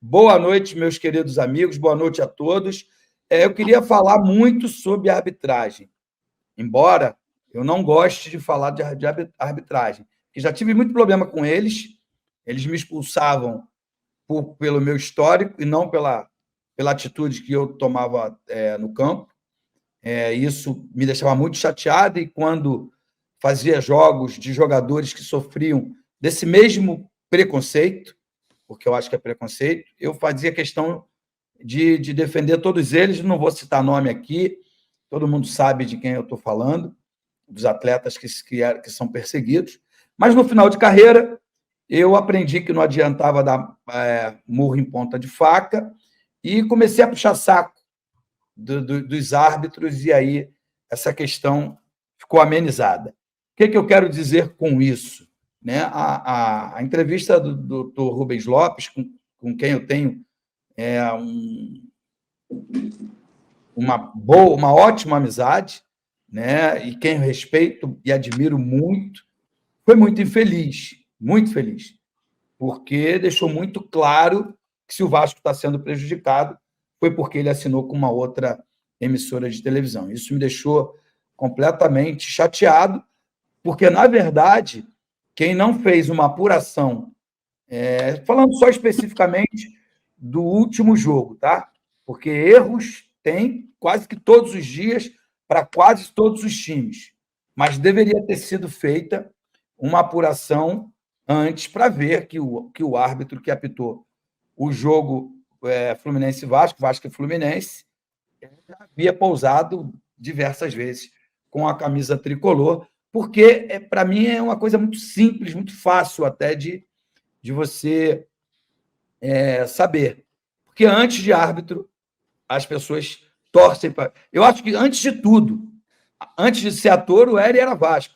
Boa noite, meus queridos amigos, boa noite a todos. Eu queria falar muito sobre arbitragem, embora eu não goste de falar de arbitragem, porque já tive muito problema com eles me expulsavam pelo meu histórico e não pela atitude que eu tomava no campo. Isso me deixava muito chateado, e quando fazia jogos de jogadores que sofriam desse mesmo preconceito, porque eu acho que é preconceito, eu fazia questão de defender todos eles. Não vou citar nome aqui, todo mundo sabe de quem eu estou falando, dos atletas que são perseguidos, mas no final de carreira eu aprendi que não adiantava dar murro em ponta de faca e comecei a puxar saco dos árbitros, e aí essa questão ficou amenizada. O que eu quero dizer com isso? Né? A entrevista do Dr. Rubens Lopes, com quem eu tenho uma ótima amizade, né? E quem eu respeito e admiro muito, foi muito infeliz, porque deixou muito claro que se o Vasco está sendo prejudicado, foi porque ele assinou com uma outra emissora de televisão. Isso me deixou completamente chateado, porque, na verdade, quem não fez uma apuração, falando só especificamente do último jogo, tá? Porque erros tem quase que todos os dias para quase todos os times, mas deveria ter sido feita uma apuração antes para ver que o árbitro que apitou o jogo Fluminense-Vasco, Vasco e Fluminense, havia pousado diversas vezes com a camisa tricolor, porque, para mim, é uma coisa muito simples, muito fácil até de você saber. Porque antes de árbitro, as pessoas torcem para. Eu acho que, antes de tudo, antes de ser ator, o Hélio era Vasco.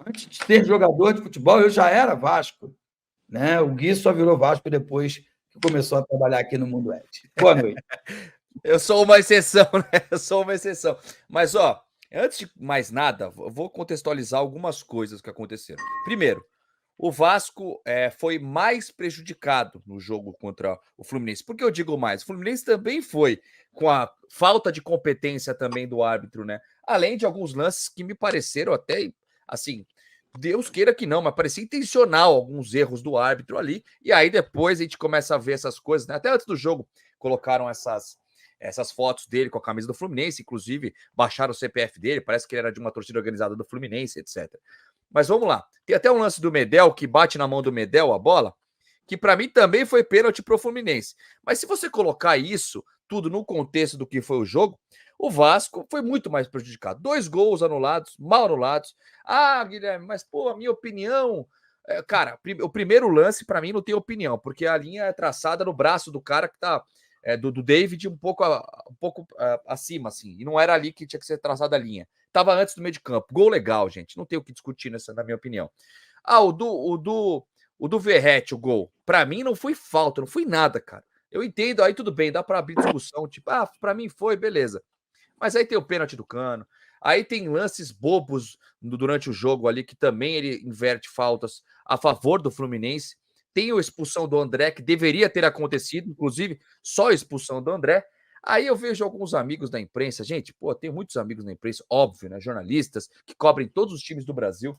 Antes de ser jogador de futebol, eu já era Vasco. Né? O Gui só virou Vasco depois que começou a trabalhar aqui no Mundo Ed. Boa noite. Eu sou uma exceção, né? Eu sou uma exceção. Mas, antes de mais nada, eu vou contextualizar algumas coisas que aconteceram. Primeiro, o Vasco foi mais prejudicado no jogo contra o Fluminense. Por que eu digo mais? O Fluminense também foi com a falta de competência também do árbitro, né? Além de alguns lances que me pareceram até, assim, Deus queira que não, mas parecia intencional alguns erros do árbitro ali. E aí depois a gente começa a ver essas coisas, né? Até antes do jogo colocaram essas fotos dele com a camisa do Fluminense, inclusive baixaram o CPF dele, parece que ele era de uma torcida organizada do Fluminense, etc. Mas vamos lá. Tem até um lance do Medel, que bate na mão do Medel a bola, que para mim também foi pênalti pro Fluminense. Mas se você colocar isso tudo no contexto do que foi o jogo, o Vasco foi muito mais prejudicado. 2 gols anulados, mal anulados. Ah, Guilherme, mas pô, a minha opinião... cara, o primeiro lance para mim não tem opinião, porque a linha é traçada no braço do cara que tá... do David um pouco acima, assim. E não era ali que tinha que ser traçada a linha. Tava antes do meio de campo. Gol legal, gente. Não tem o que discutir nessa, na minha opinião. O do Verratti, o gol. Pra mim não foi falta, não foi nada, cara. Eu entendo, aí tudo bem, dá pra abrir discussão. Tipo, pra mim foi, beleza. Mas aí tem o pênalti do Cano. Aí tem lances bobos durante o jogo ali, que também ele inverte faltas a favor do Fluminense. Tem a expulsão do André, que deveria ter acontecido, inclusive só a expulsão do André. Aí eu vejo alguns amigos da imprensa, gente, tem muitos amigos na imprensa, óbvio, né? Jornalistas que cobrem todos os times do Brasil.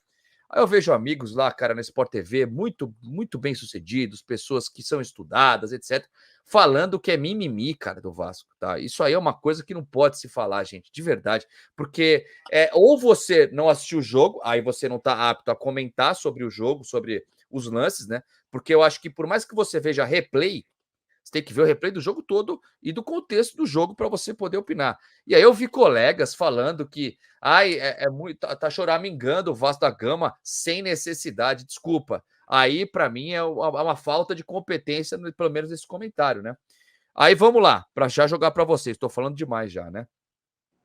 Aí eu vejo amigos lá, cara, na Sport TV, muito, muito bem sucedidos, pessoas que são estudadas, etc., falando que é mimimi, cara, do Vasco, tá? Isso aí é uma coisa que não pode se falar, gente, de verdade, porque ou você não assistiu o jogo, aí você não tá apto a comentar sobre o jogo, sobre os lances, né? Porque eu acho que por mais que você veja replay, você tem que ver o replay do jogo todo e do contexto do jogo para você poder opinar. E aí eu vi colegas falando que muito, tá choramingando o Vasco da Gama sem necessidade. Desculpa. Aí, para mim, é uma falta de competência, pelo menos nesse comentário, né? Aí vamos lá, para já jogar para vocês. Estou falando demais já, né?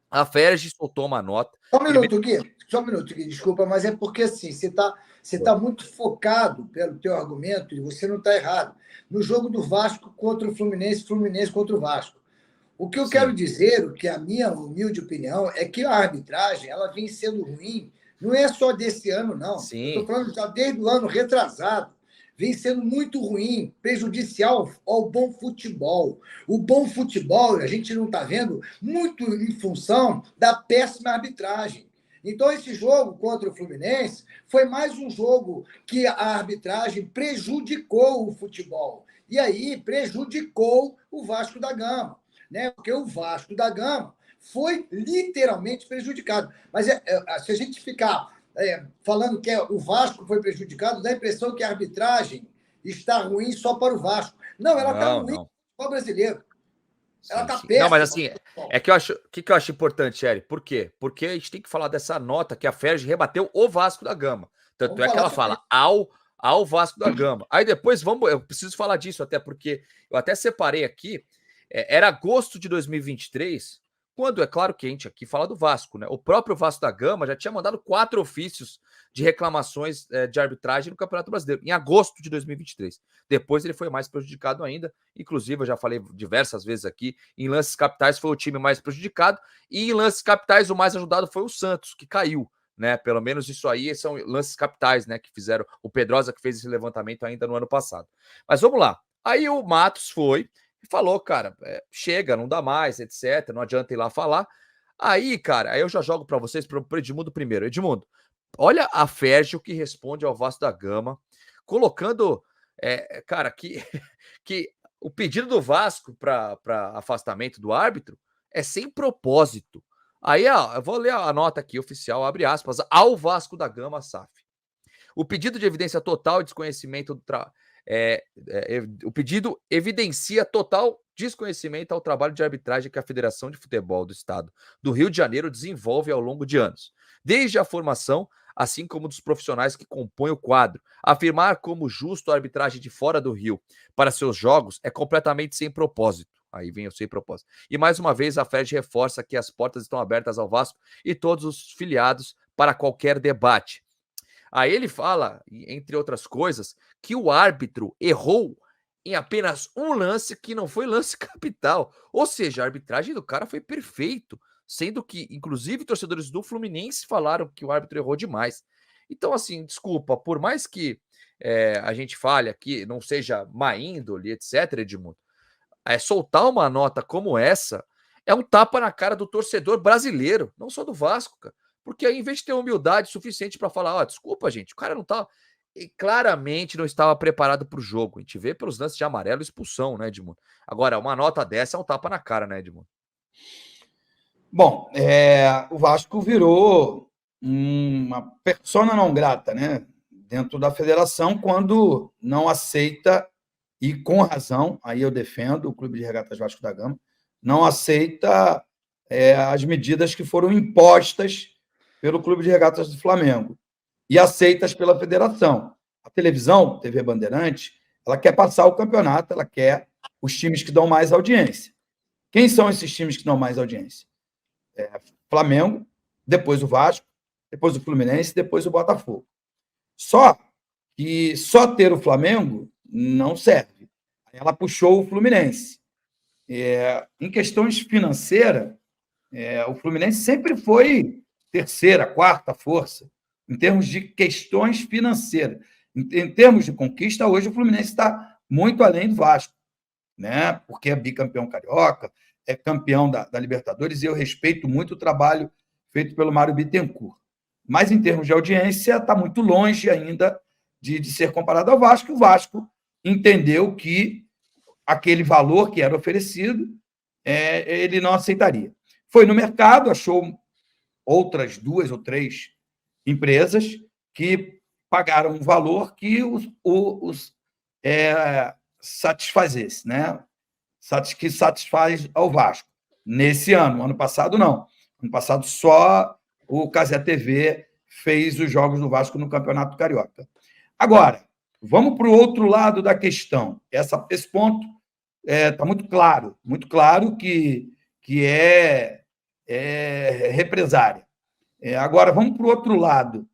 A Ferg soltou uma nota. Só um minuto, Gui. Só um minuto, Gui. Desculpa, mas é porque assim, você tá muito focado pelo teu argumento e você não está errado. No jogo do Vasco contra o Fluminense, Fluminense contra o Vasco. O que eu quero dizer, o que a minha humilde opinião, é que a arbitragem ela vem sendo ruim, não é só desse ano, não. Sim. Eu estou falando já desde o ano retrasado. vem sendo muito ruim, prejudicial ao bom futebol. O bom futebol, a gente não está vendo, muito em função da péssima arbitragem. Então, esse jogo contra o Fluminense foi mais um jogo que a arbitragem prejudicou o futebol. E aí prejudicou o Vasco da Gama, né? Porque o Vasco da Gama foi literalmente prejudicado. Mas se a gente ficar falando que o Vasco foi prejudicado, dá a impressão que a arbitragem está ruim só para o Vasco. Não, ela está ruim para o brasileiro. Ela está péssima. Não, mas assim, é que eu acho. O que eu acho importante, Eri? Por quê? Porque a gente tem que falar dessa nota que a Ferj rebateu o Vasco da Gama. Tanto é que ela fala ao Vasco da Gama. Aí depois eu preciso falar disso, até porque eu até separei aqui. Era agosto de 2023, quando é claro que a gente aqui fala do Vasco, né? O próprio Vasco da Gama já tinha mandado 4 ofícios de reclamações de arbitragem no Campeonato Brasileiro, em agosto de 2023. Depois ele foi mais prejudicado ainda. Inclusive, eu já falei diversas vezes aqui, em lances capitais foi o time mais prejudicado, e em lances capitais o mais ajudado foi o Santos, que caiu, né? Pelo menos isso aí são lances capitais, né? Que fizeram, o Pedrosa que fez esse levantamento ainda no ano passado. Mas vamos lá. Aí o Matos foi e falou, cara, chega, não dá mais, etc. Não adianta ir lá falar. Aí, cara, aí eu já jogo para vocês, para o Edmundo primeiro. Edmundo, olha a Ferj que responde ao Vasco da Gama, colocando, cara, que o pedido do Vasco para afastamento do árbitro é sem propósito. Aí, eu vou ler a nota aqui, oficial, abre aspas, ao Vasco da Gama, SAF. O pedido de evidência total e desconhecimento do o pedido evidencia total desconhecimento ao trabalho de arbitragem que a Federação de Futebol do Estado do Rio de Janeiro desenvolve ao longo de anos, desde a formação, assim como dos profissionais que compõem o quadro. Afirmar como justo a arbitragem de fora do Rio para seus jogos é completamente sem propósito. Aí vem o sem propósito. E mais uma vez a Ferj reforça que as portas estão abertas ao Vasco e todos os filiados para qualquer debate. Aí ele fala, entre outras coisas, que o árbitro errou em apenas um lance que não foi lance capital. Ou seja, a arbitragem do cara foi perfeito, sendo que, inclusive, torcedores do Fluminense falaram que o árbitro errou demais. Então, assim, desculpa, por mais que a gente fale aqui, não seja má índole, etc., Edmundo, soltar uma nota como essa é um tapa na cara do torcedor brasileiro, não só do Vasco, cara. Porque aí, em vez de ter humildade suficiente para falar, desculpa, gente, o cara não tá. E claramente não estava preparado para o jogo. A gente vê pelos lances de amarelo e expulsão, né, Edmundo? Agora, uma nota dessa é um tapa na cara, né, Edmundo? Bom, o Vasco virou uma persona não grata, né, dentro da federação, quando não aceita, e com razão, aí eu defendo o Clube de Regatas Vasco da Gama, não aceita as medidas que foram impostas pelo Clube de Regatas do Flamengo e aceitas pela federação. A televisão, TV Bandeirante, ela quer passar o campeonato, ela quer os times que dão mais audiência. Quem são esses times que dão mais audiência? Flamengo, depois o Vasco, depois o Fluminense, depois o Botafogo. Só que só ter o Flamengo não serve. Ela puxou o Fluminense. Em questões financeiras, o Fluminense sempre foi terceira, quarta força, em termos de questões financeiras. Em termos de conquista, hoje o Fluminense está muito além do Vasco, né? Porque é bicampeão carioca, é campeão da Libertadores, e eu respeito muito o trabalho feito pelo Mário Bittencourt. Mas, em termos de audiência, está muito longe ainda de ser comparado ao Vasco. O Vasco entendeu que aquele valor que era oferecido, ele não aceitaria. Foi no mercado, achou outras 2 ou 3 empresas que pagaram um valor que os satisfazesse, né? Que satisfaz ao Vasco. Nesse ano passado, não. Ano passado, só o Cazé TV fez os jogos do Vasco no Campeonato Carioca. Agora, vamos para o outro lado da questão. Esse ponto está muito claro que é represária. Agora, vamos para o outro lado.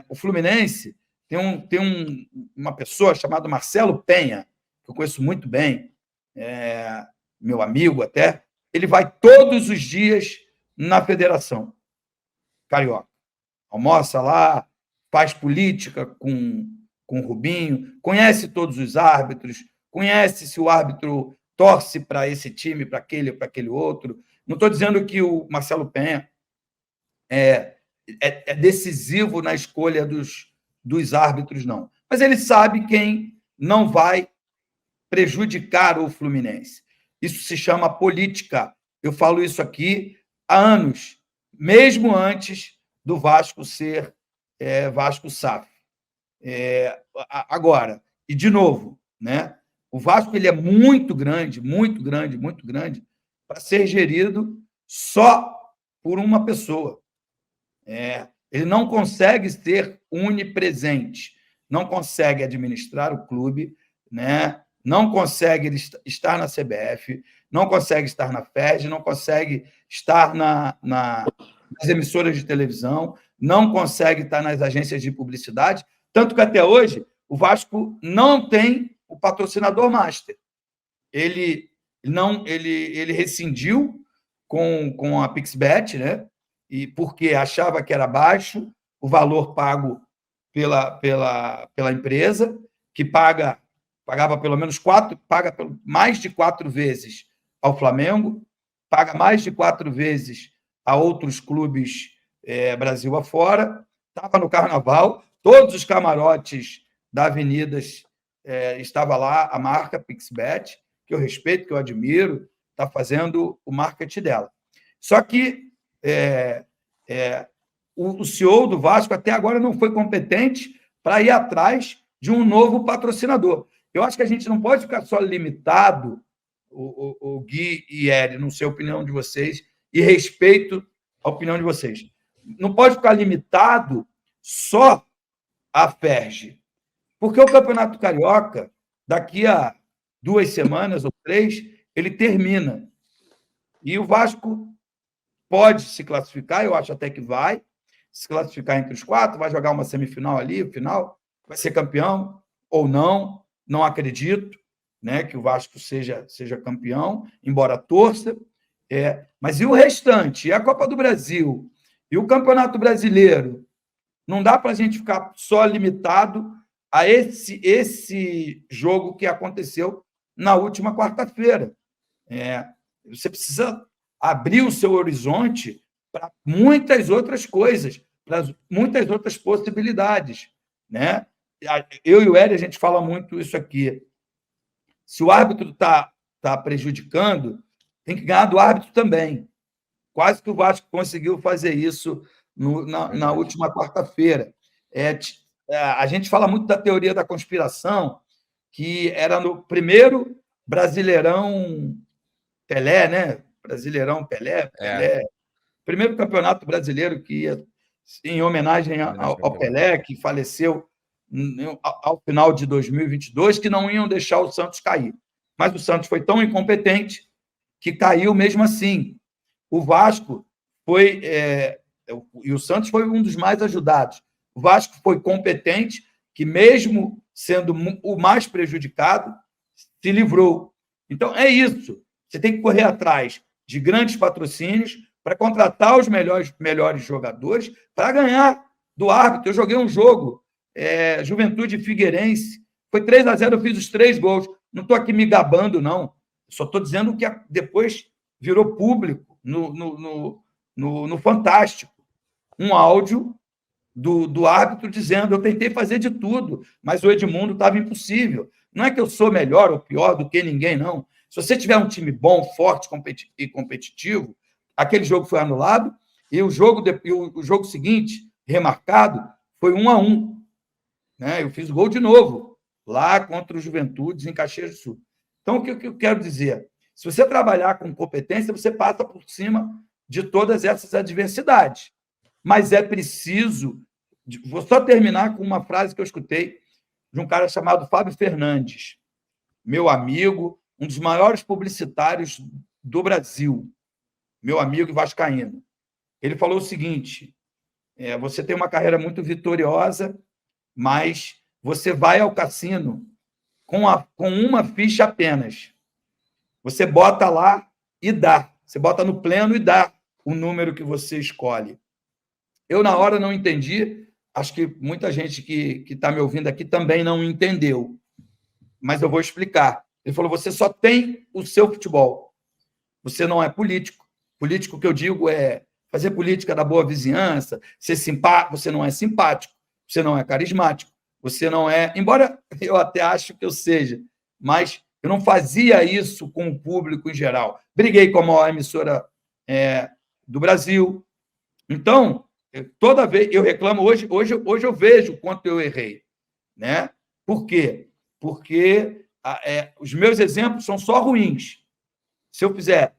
O Fluminense tem uma pessoa chamada Marcelo Penha, que eu conheço muito bem, meu amigo até. Ele vai todos os dias na Federação Carioca. Almoça lá, faz política com com o Rubinho, conhece todos os árbitros, conhece se o árbitro torce para esse time, para aquele outro. Não estou dizendo que o Marcelo Penha é decisivo na escolha dos árbitros, não. Mas ele sabe quem não vai prejudicar o Fluminense. Isso se chama política. Eu falo isso aqui há anos, mesmo antes do Vasco ser Vasco SAF. Agora, e de novo, né? O Vasco ele é muito grande para ser gerido só por uma pessoa. Ele não consegue ser onipresente, não consegue administrar o clube, né? Não consegue estar na CBF, não consegue estar na FERJ, não consegue estar nas emissoras de televisão, não consegue estar nas agências de publicidade, tanto que até hoje o Vasco não tem o patrocinador master. Ele rescindiu com a Pixbet, né? E porque achava que era baixo o valor pago pela empresa, que pagava pelo menos paga mais de 4 vezes ao Flamengo, paga mais de 4 vezes a outros clubes Brasil afora. Estava no Carnaval, todos os camarotes da Avenida estava lá a marca Pixbet, que eu respeito, que eu admiro, está fazendo o marketing dela. Só que o CEO do Vasco até agora não foi competente para ir atrás de um novo patrocinador. Eu acho que a gente não pode ficar só limitado, o Gui e Eri, não sei a opinião de vocês, e respeito a opinião de vocês. Não pode ficar limitado só à FERJ, porque o Campeonato Carioca, daqui a 2 semanas ou 3, ele termina. E o Vasco pode se classificar, eu acho até que vai se classificar entre os 4, vai jogar uma semifinal ali, o final, vai ser campeão ou não, não acredito, né, que o Vasco seja campeão, embora torça. Mas e o restante? E a Copa do Brasil? E o Campeonato Brasileiro? Não dá para a gente ficar só limitado a esse jogo que aconteceu na última quarta-feira. Você precisa abrir o seu horizonte para muitas outras coisas, para muitas outras possibilidades, né? Eu e o Hélio, a gente fala muito isso aqui. Se o árbitro está prejudicando, tem que ganhar do árbitro também. Quase que o Vasco conseguiu fazer isso na última quarta-feira. A gente fala muito da teoria da conspiração, que era no primeiro Brasileirão Pelé, né? Brasileirão Pelé. Primeiro campeonato brasileiro que ia em homenagem ao Pelé, que faleceu ao final de 2022, que não iam deixar o Santos cair. Mas o Santos foi tão incompetente que caiu mesmo assim. O Vasco foi... e o Santos foi um dos mais ajudados. O Vasco foi competente, que mesmo sendo o mais prejudicado, se livrou. Então, é isso. Você tem que correr atrás de grandes patrocínios para contratar os melhores jogadores para ganhar do árbitro. Eu joguei um jogo, Juventude Figueirense, foi 3-0, eu fiz os 3 gols. Não estou aqui me gabando, não. Só estou dizendo que depois virou público no Fantástico. Um áudio do árbitro dizendo: eu tentei fazer de tudo, mas o Edmundo estava impossível. Não é que eu sou melhor ou pior do que ninguém, não. Se você tiver um time bom, forte e competitivo, aquele jogo foi anulado e o jogo seguinte, remarcado, foi 1-1. Né? Eu fiz o gol de novo, lá contra o Juventude, em Caxias do Sul. Então, o que eu quero dizer? Se você trabalhar com competência, você passa por cima de todas essas adversidades. Mas é preciso... Vou só terminar com uma frase que eu escutei de um cara chamado Fábio Fernandes, meu amigo, um dos maiores publicitários do Brasil, meu amigo vascaíno. Ele falou o seguinte: você tem uma carreira muito vitoriosa, mas você vai ao cassino com uma ficha apenas. Você bota lá e dá. Você bota no pleno e dá o número que você escolhe. Eu, na hora, não entendi, acho que muita gente que está me ouvindo aqui também não entendeu, mas eu vou explicar. Ele falou: você só tem o seu futebol, você não é político. Político que eu digo é fazer política da boa vizinhança, ser simpático, você não é simpático, você não é carismático, você não é, embora eu até acho que eu seja, mas eu não fazia isso com o público em geral. Briguei com a maior emissora do Brasil. Então, toda vez eu reclamo, hoje eu vejo o quanto eu errei. Né? Por quê? Porque os meus exemplos são só ruins. Se eu fizer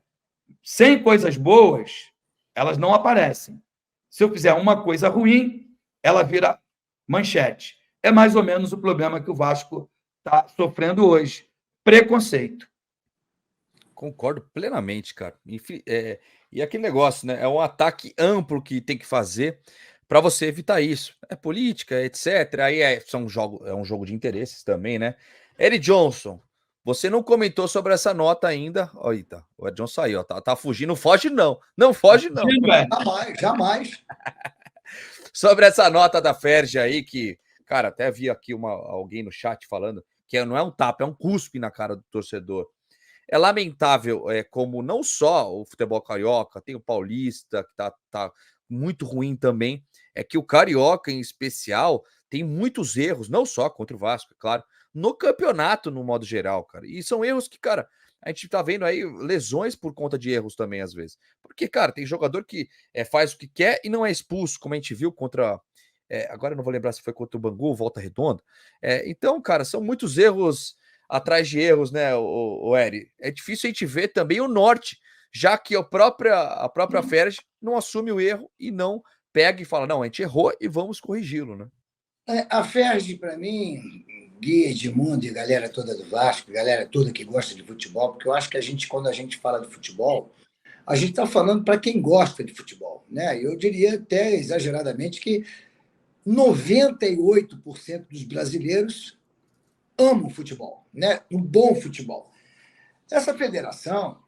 100 coisas boas, elas não aparecem. Se eu fizer uma coisa ruim, ela vira manchete. É mais ou menos o problema que o Vasco está sofrendo hoje. Preconceito. Concordo plenamente, cara. Enfim, e aquele negócio, né? É um ataque amplo que tem que fazer para você evitar isso. É política, etc. Aí é um jogo de interesses também, né? Eric Johnson, você não comentou sobre essa nota ainda. Olha, tá, o Ed Johnson saiu, ó, tá fugindo. Não foge, não. Não foge, não. Jamais, jamais. Sobre essa nota da Ferge aí, que, cara, até vi aqui alguém no chat falando que não é um tapa, é um cuspe na cara do torcedor. É lamentável como não só o futebol carioca, tem o paulista, que tá muito ruim também, é que o carioca, em especial, tem muitos erros, não só contra o Vasco, é claro, no campeonato, no modo geral, cara. E são erros que, cara, a gente tá vendo aí lesões por conta de erros também, às vezes. Porque, cara, tem jogador que faz o que quer e não é expulso, como a gente viu contra... agora eu não vou lembrar se foi contra o Bangu, Volta Redonda. Então, cara, são muitos erros atrás de erros, né, o Eri? É difícil a gente ver também o norte, já que a própria Ferg não assume o erro e não pega e fala, não, a gente errou e vamos corrigi-lo, né? A Ferg, para mim, Gui, Edmundo e galera toda do Vasco, galera toda que gosta de futebol, porque eu acho que quando a gente fala de futebol, a gente está falando para quem gosta de futebol, né? Eu diria até exageradamente que 98% dos brasileiros amam futebol, né? Um bom futebol. Essa federação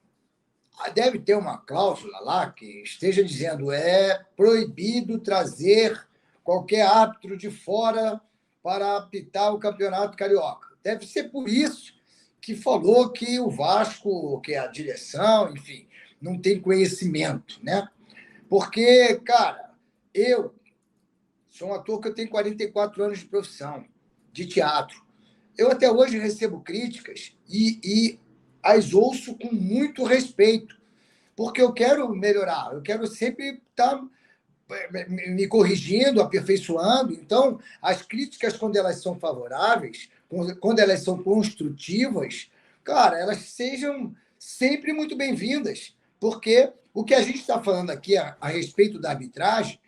deve ter uma cláusula lá que esteja dizendo é proibido trazer qualquer árbitro de fora para apitar o Campeonato Carioca. Deve ser por isso que falou que o Vasco, que é a direção, enfim, não tem conhecimento, né? Porque, cara, eu sou um ator que eu tenho 44 anos de profissão, de teatro. Eu até hoje recebo críticas e as ouço com muito respeito, porque eu quero melhorar, eu quero sempre estar me corrigindo, aperfeiçoando. Então, as críticas, quando elas são favoráveis, quando elas são construtivas, cara, elas sejam sempre muito bem-vindas, porque o que a gente está falando aqui a respeito da arbitragem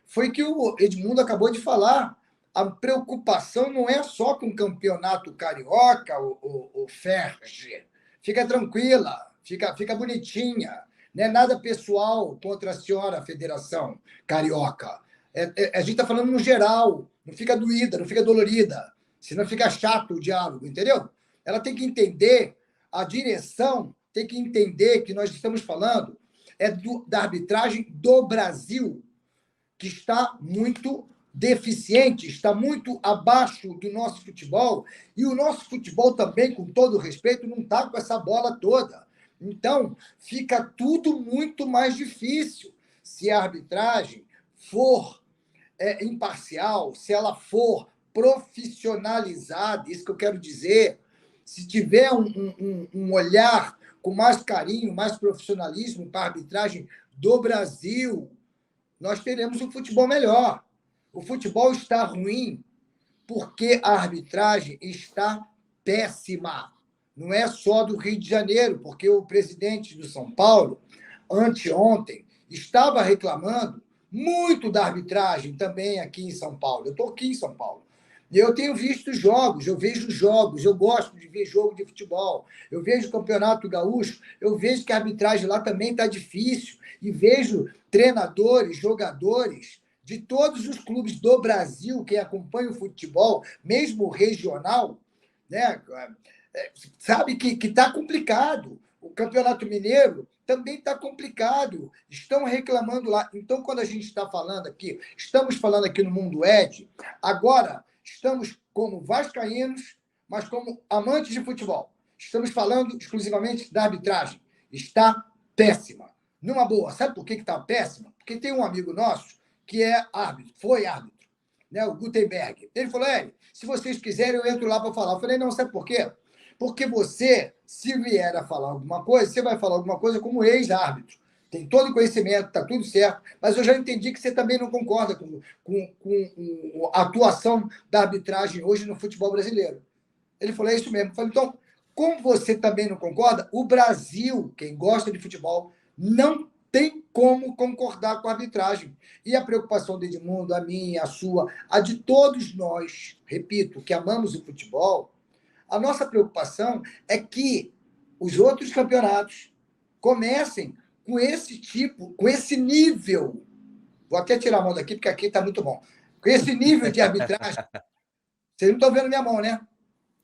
foi que o Edmundo acabou de falar. A preocupação não é só com o campeonato carioca, o Ferge. Fica tranquila, fica bonitinha. Não é nada pessoal contra a senhora Federação Carioca. A gente está falando no geral. Não fica doída, não fica dolorida. Senão fica chato o diálogo, entendeu? Ela tem que entender, a direção tem que entender que nós estamos falando da arbitragem do Brasil, que está muito deficiente, está muito abaixo do nosso futebol, e o nosso futebol também, com todo respeito, não está com essa bola toda. Então, fica tudo muito mais difícil se a arbitragem for imparcial, se ela for profissionalizada, isso que eu quero dizer, se tiver um olhar com mais carinho, mais profissionalismo para a arbitragem do Brasil, nós teremos um futebol melhor. O futebol está ruim porque a arbitragem está péssima. Não é só do Rio de Janeiro, porque o presidente do São Paulo, anteontem, estava reclamando muito da arbitragem também aqui em São Paulo. Eu estou aqui em São Paulo. E eu tenho visto jogos, eu vejo jogos, eu gosto de ver jogo de futebol. Eu vejo o Campeonato Gaúcho, eu vejo que a arbitragem lá também está difícil. E vejo treinadores, jogadores de todos os clubes do Brasil, quem acompanha o futebol, mesmo regional, né, sabe que está complicado. O Campeonato Mineiro também está complicado. Estão reclamando lá. Então, quando a gente está falando aqui, estamos falando aqui no Mundo Ed, agora estamos como vascaínos, mas como amantes de futebol. Estamos falando exclusivamente da arbitragem. Está péssima. Numa boa. Sabe por que está péssima? Porque tem um amigo nosso que é árbitro, foi árbitro, né? O Gutenberg. Ele falou, se vocês quiserem, eu entro lá para falar. Eu falei, não, sabe por quê? Porque você, se vier a falar alguma coisa, você vai falar alguma coisa como ex-árbitro. Tem todo o conhecimento, está tudo certo, mas eu já entendi que você também não concorda com a atuação da arbitragem hoje no futebol brasileiro. Ele falou, é isso mesmo. Eu falei, então, como você também não concorda, o Brasil, quem gosta de futebol, não tem como concordar com a arbitragem. E a preocupação do Edmundo, a minha, a sua, a de todos nós, repito, que amamos o futebol, a nossa preocupação é que os outros campeonatos comecem com esse tipo, com esse nível. Vou até tirar a mão daqui, porque aqui está muito bom. Com esse nível de arbitragem. Vocês não estão vendo minha mão, né?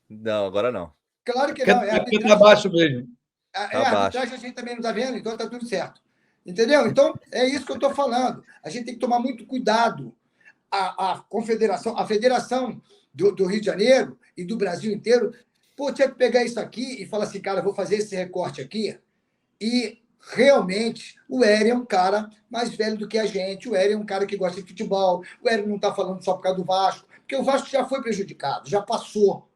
Não, agora não. Claro que não. É aqui está abaixo mesmo. A arbitragem a gente também não está vendo, então está tudo certo. Entendeu? Então, é isso que eu estou falando. A gente tem que tomar muito cuidado. A confederação, a federação do Rio de Janeiro e do Brasil inteiro, tinha que pegar isso aqui e falar assim, cara, vou fazer esse recorte aqui. E realmente o Hélio é um cara mais velho do que a gente. O Hélio é um cara que gosta de futebol. O Hélio não está falando só por causa do Vasco, porque o Vasco já foi prejudicado, já passou.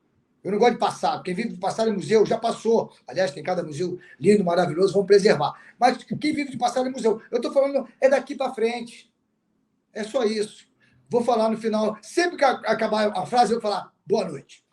Eu não gosto de passado. Quem vive de passado em museu já passou. Aliás, tem cada museu lindo, maravilhoso, vamos preservar. Mas quem vive de passado em museu, eu estou falando, é daqui para frente. É só isso. Vou falar no final. Sempre que acabar a frase, eu vou falar boa noite.